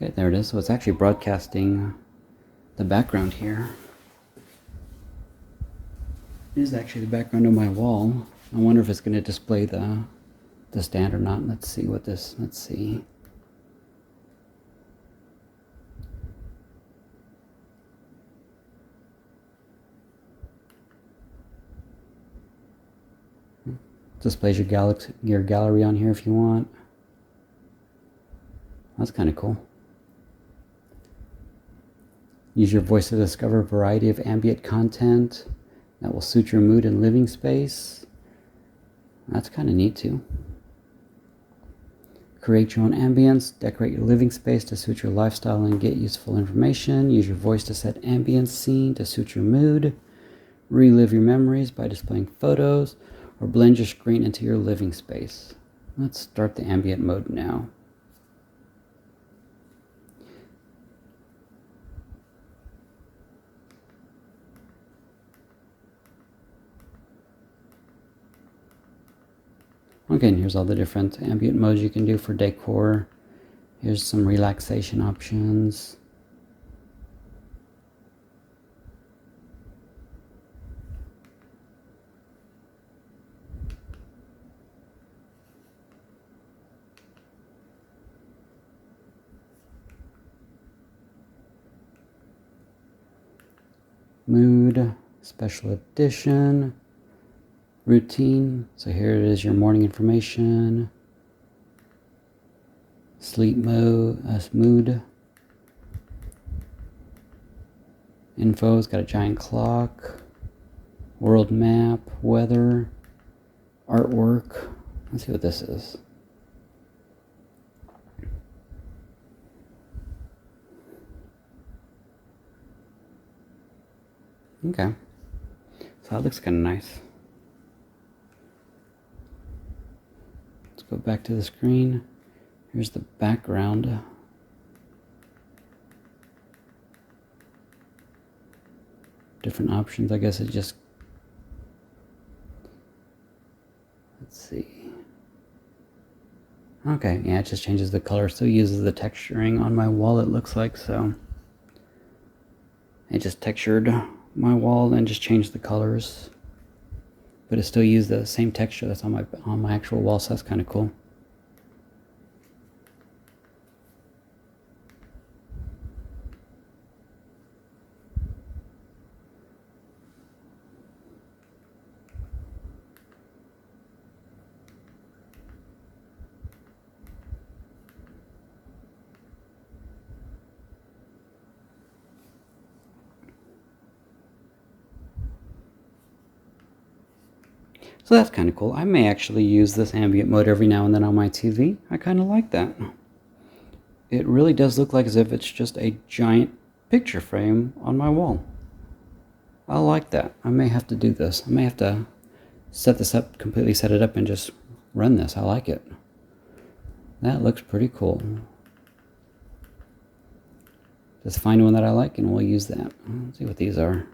Okay, there it is. So it's actually broadcasting the background here. It is actually the background of my wall. I wonder if it's going to display the stand or not. Let's see. Displays your gallery on here if you want. That's kind of cool. Use your voice to discover a variety of ambient content that will suit your mood and living space. That's kind of neat too. Create your own ambience, decorate your living space to suit your lifestyle and get useful information. Use your voice to set ambience scene to suit your mood. Relive your memories by displaying photos or blend your screen into your living space. Let's start the ambient mode now. Okay, and here's all the different ambient modes you can do for decor. Here's some relaxation options. Mood, special edition, routine. So here it is, your morning information. Sleep mode, mood. Info, it's got a giant clock. World map, weather, artwork. Let's see what this is. Okay, so that looks kind of nice. Let's go back to the screen. Here's the background. Different options. I guess it just... Let's see. Okay, yeah, it just changes the color. Still uses the texturing on my wall, it looks like, so... It just textured my wall and just changed the colors. But it still used the same texture that's on my actual wall, so that's kind of cool. So that's kind of cool. I may actually use this ambient mode every now and then on my TV. I kind of like that. It really does look like as if it's just a giant picture frame on my wall. I like that. I may have to do this. I may have to set this up, completely set it up and just run this. I like it. That looks pretty cool. Just find one that I like and we'll use that. Let's see what these are.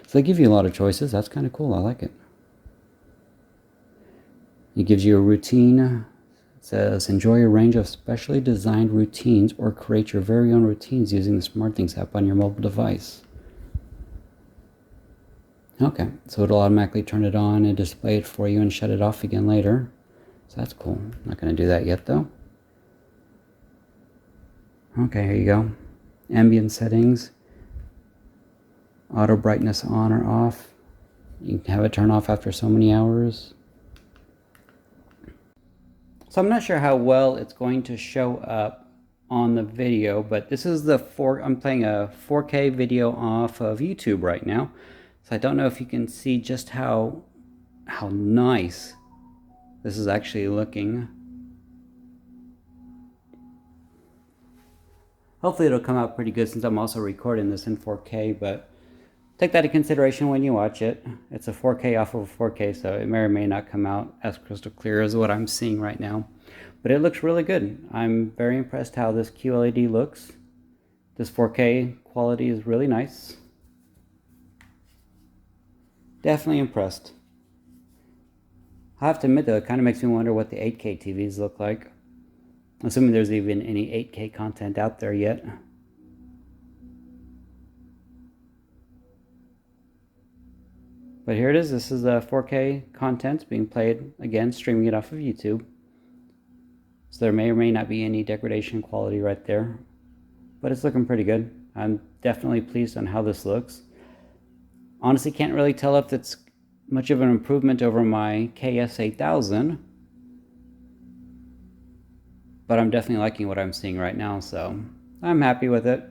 So they give you a lot of choices. That's kind of cool. I like it. It gives you a routine. It says, enjoy a range of specially designed routines or create your very own routines using the SmartThings app on your mobile device. Okay, so it'll automatically turn it on and display it for you and shut it off again later. So that's cool. I'm not going to do that yet though. Okay, here you go. Ambient settings. Auto brightness on or off. You can have it turn off after so many hours. So I'm not sure how well it's going to show up on the video, but this is I'm playing a 4K video off of YouTube right now. So I don't know if you can see just how nice this is actually looking. Hopefully it'll come out pretty good since I'm also recording this in 4K, but take that into consideration when you watch it. It's a 4K off of a 4K, so it may or may not come out as crystal clear as what I'm seeing right now. But it looks really good. I'm very impressed how this QLED looks. This 4K quality is really nice. Definitely impressed. I have to admit though, it kind of makes me wonder what the 8K TVs look like. assuming there's even any 8K content out there yet. But here it is. This is 4K content being played, again, streaming it off of YouTube. So there may or may not be any degradation quality right there, but it's looking pretty good. I'm definitely pleased on how this looks. Honestly, can't really tell if it's much of an improvement over my KS8000, but I'm definitely liking what I'm seeing right now, so I'm happy with it.